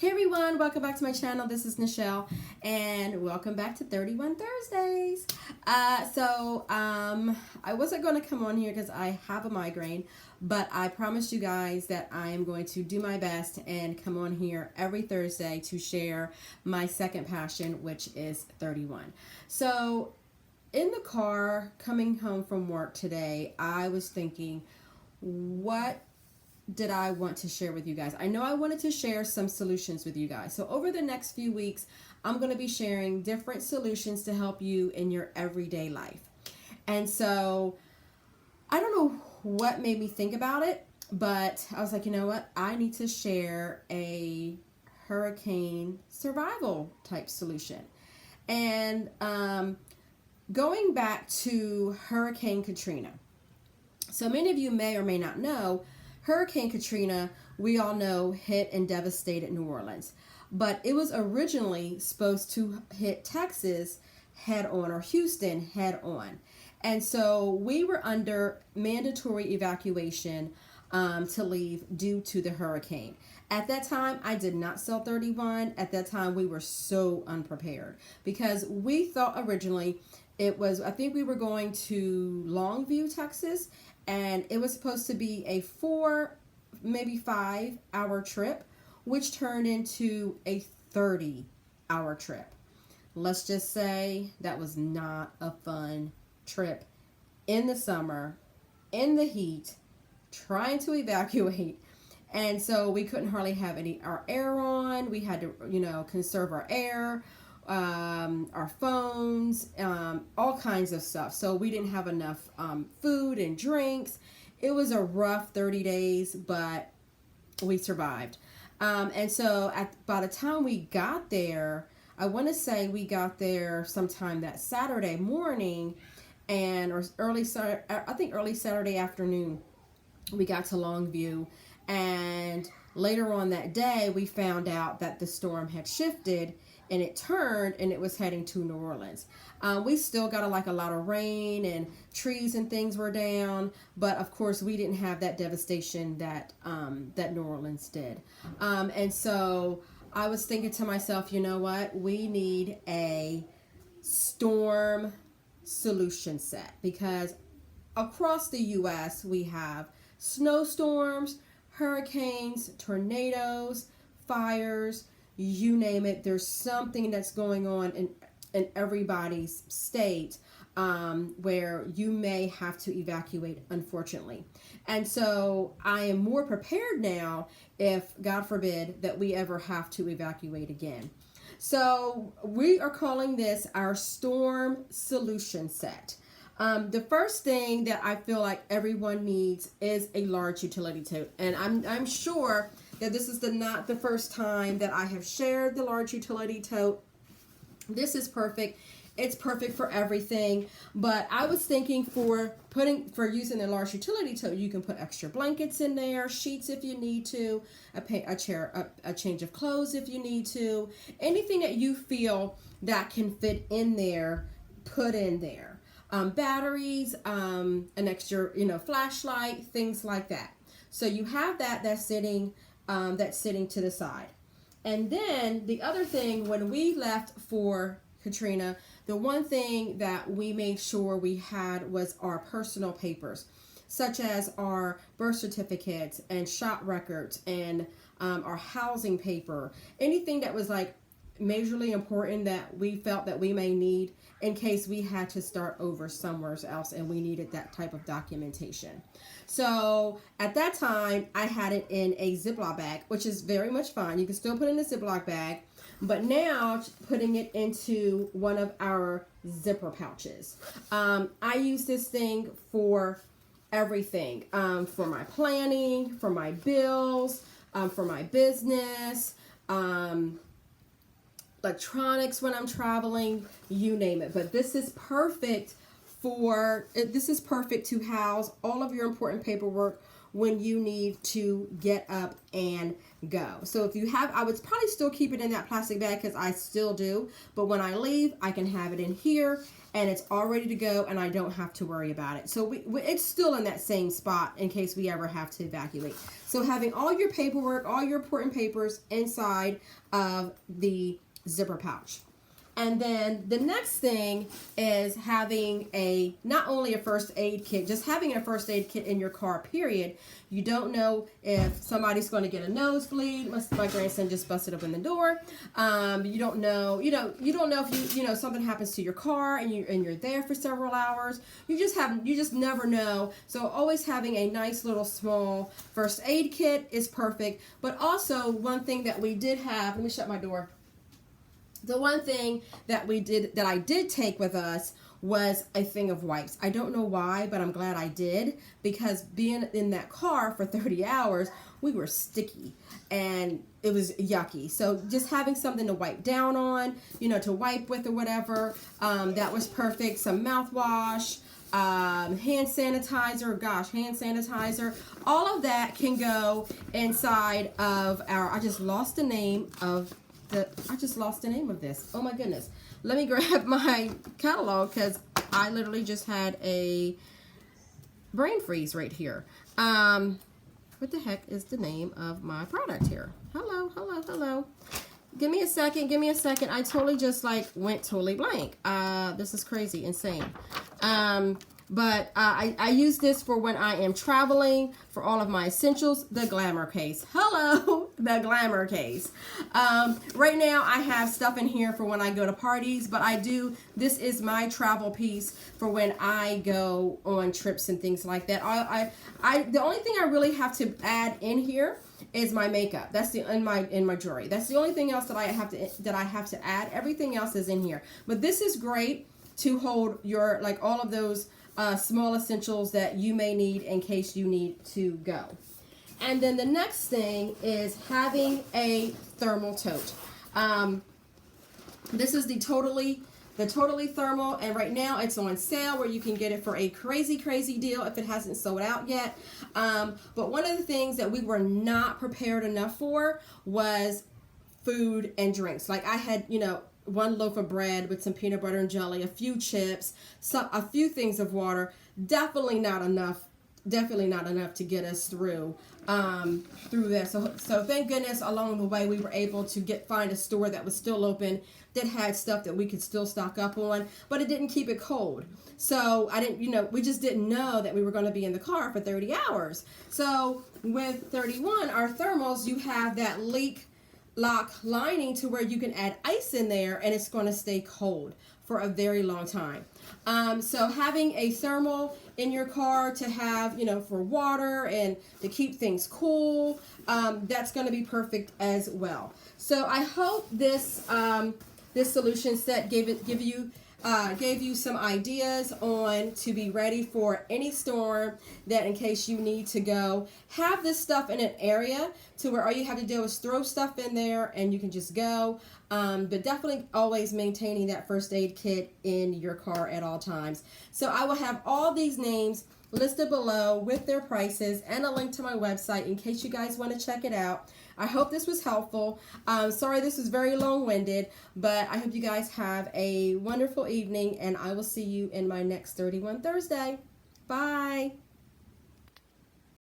Hey everyone, welcome back to my channel. This is Nichelle and welcome back to 31 Thursdays. I wasn't going to come on here because I have a migraine, but I promised you guys that I am going to do my best and come on here every Thursday to share my second passion, which is 31. So in the car coming home from work today, I was thinking, what did I want to share with you guys? I know I wanted to share some solutions with you guys. So over the next few weeks, I'm going to be sharing different solutions to help you in your everyday life. And so I don't know what made me think about it, but I was like, you know what? I need to share a hurricane survival type solution. And going back to Hurricane Katrina. So many of you may or may not know, Hurricane Katrina, we all know, hit and devastated New Orleans. But it was originally supposed to hit Texas head on, or Houston head on. And so we were under mandatory evacuation to leave due to the hurricane. At that time, I did not sell 31. At that time, we were so unprepared because we thought originally I think we were going to Longview, Texas, and it was supposed to be a 4, maybe 5-hour trip, which turned into a 30-hour trip. Let's just say that was not a fun trip in the summer, in the heat, trying to evacuate. And so we couldn't hardly have our air on. We had to, conserve our air, our phones, all kinds of stuff. So we didn't have enough food and drinks. It was a rough 30 days, but we survived. And so by the time we got there, I want to say we got there sometime that Saturday morning, or early Saturday afternoon, we got to Longview. And later on that day, we found out that the storm had shifted and it turned and it was heading to New Orleans. We still got a lot of rain and trees and things were down, but of course we didn't have that devastation that New Orleans did. And so I was thinking to myself, you know what? We need a storm solution set because across the U.S. we have snowstorms, hurricanes, tornadoes, fires, you name it. There's something that's going on in everybody's state where you may have to evacuate, unfortunately. And so I am more prepared now if, God forbid, that we ever have to evacuate again. So we are calling this our storm solution set. The first thing that I feel like everyone needs is a large utility tote. And I'm sure that this is not the first time that I have shared the large utility tote. This is perfect. It's perfect for everything. But I was thinking for using a large utility tote, you can put extra blankets in there, sheets if you need to, a chair, a change of clothes if you need to. Anything that you feel that can fit in there, put in there. Batteries, an extra, flashlight, things like that. So you have that's sitting to the side. And then the other thing, when we left for Katrina, the one thing that we made sure we had was our personal papers, such as our birth certificates and shop records and our housing paper, anything that was like majorly important that we felt that we may need in case we had to start over somewhere else and we needed that type of documentation. So at that time, I had it in a Ziploc bag, which is very much fine. You can still put it in a Ziploc bag, but now putting it into one of our zipper pouches. I use this thing for everything, for my planning, for my bills, for my business, electronics when I'm traveling, you name it. But this is perfect to house all of your important paperwork when you need to get up and go. So if you have, I would probably still keep it in that plastic bag because I still do, but when I leave, I can have it in here and it's all ready to go and I don't have to worry about it. So it's still in that same spot in case we ever have to evacuate. So having all your paperwork, all your important papers inside of the zipper pouch. And then the next thing is having not only a first aid kit, just having a first aid kit in your car, period. You don't know if somebody's going to get a nosebleed. My grandson just busted open the door. You don't know if something happens to your car and you're there for several hours. You just never know. So always having a nice little small first aid kit is perfect. But also one thing that we did have, let me shut my door. The one thing that I did take with us was a thing of wipes. I don't know why, but I'm glad I did, because being in that car for 30 hours, we were sticky and it was yucky. So just having something to wipe down on, to wipe with or whatever, that was perfect. Some mouthwash, hand sanitizer, hand sanitizer, all of that can go inside of I just lost the name of this. Oh my goodness. Let me grab my catalog because I literally just had a brain freeze right here. What the heck is the name of my product here? Hello. Give me a second. I totally just went totally blank. This is crazy, insane. But I use this for when I am traveling for all of my essentials. The Glamour Case. Hello, the Glamour Case. Right now I have stuff in here for when I go to parties, but this is my travel piece for when I go on trips and things like that. The only thing I really have to add in here is my makeup. That's in my jewelry. That's the only thing else that I have to add. Everything else is in here. But this is great to hold your all of those small essentials that you may need in case you need to go. And then the next thing is having a thermal tote. This is the Tote-Ally Thermal, and right now it's on sale where you can get it for a crazy deal if it hasn't sold out yet. But one of the things that we were not prepared enough for was food and drinks. Like I had, one loaf of bread with some peanut butter and jelly, a few chips, a few things of water. Definitely not enough to get us through this. So thank goodness along the way we were able to find a store that was still open that had stuff that we could still stock up on, but it didn't keep it cold. So we just didn't know that we were going to be in the car for 30 hours. So with 31, our thermals, you have that leak lock lining to where you can add ice in there and it's going to stay cold for a very long time. So having a thermal in your car to have, for water and to keep things cool, that's going to be perfect as well. So I hope this solution set gave you some ideas on to be ready for any storm, that in case you need to go, have this stuff in an area to where all you have to do is throw stuff in there and you can just go. But definitely always maintaining that first aid kit in your car at all times. So I will have all these names listed below with their prices and a link to my website in case you guys want to check it out. I hope this was helpful. Sorry this was very long-winded, but I hope you guys have a wonderful evening and I will see you in my next 31 Thursday. Bye.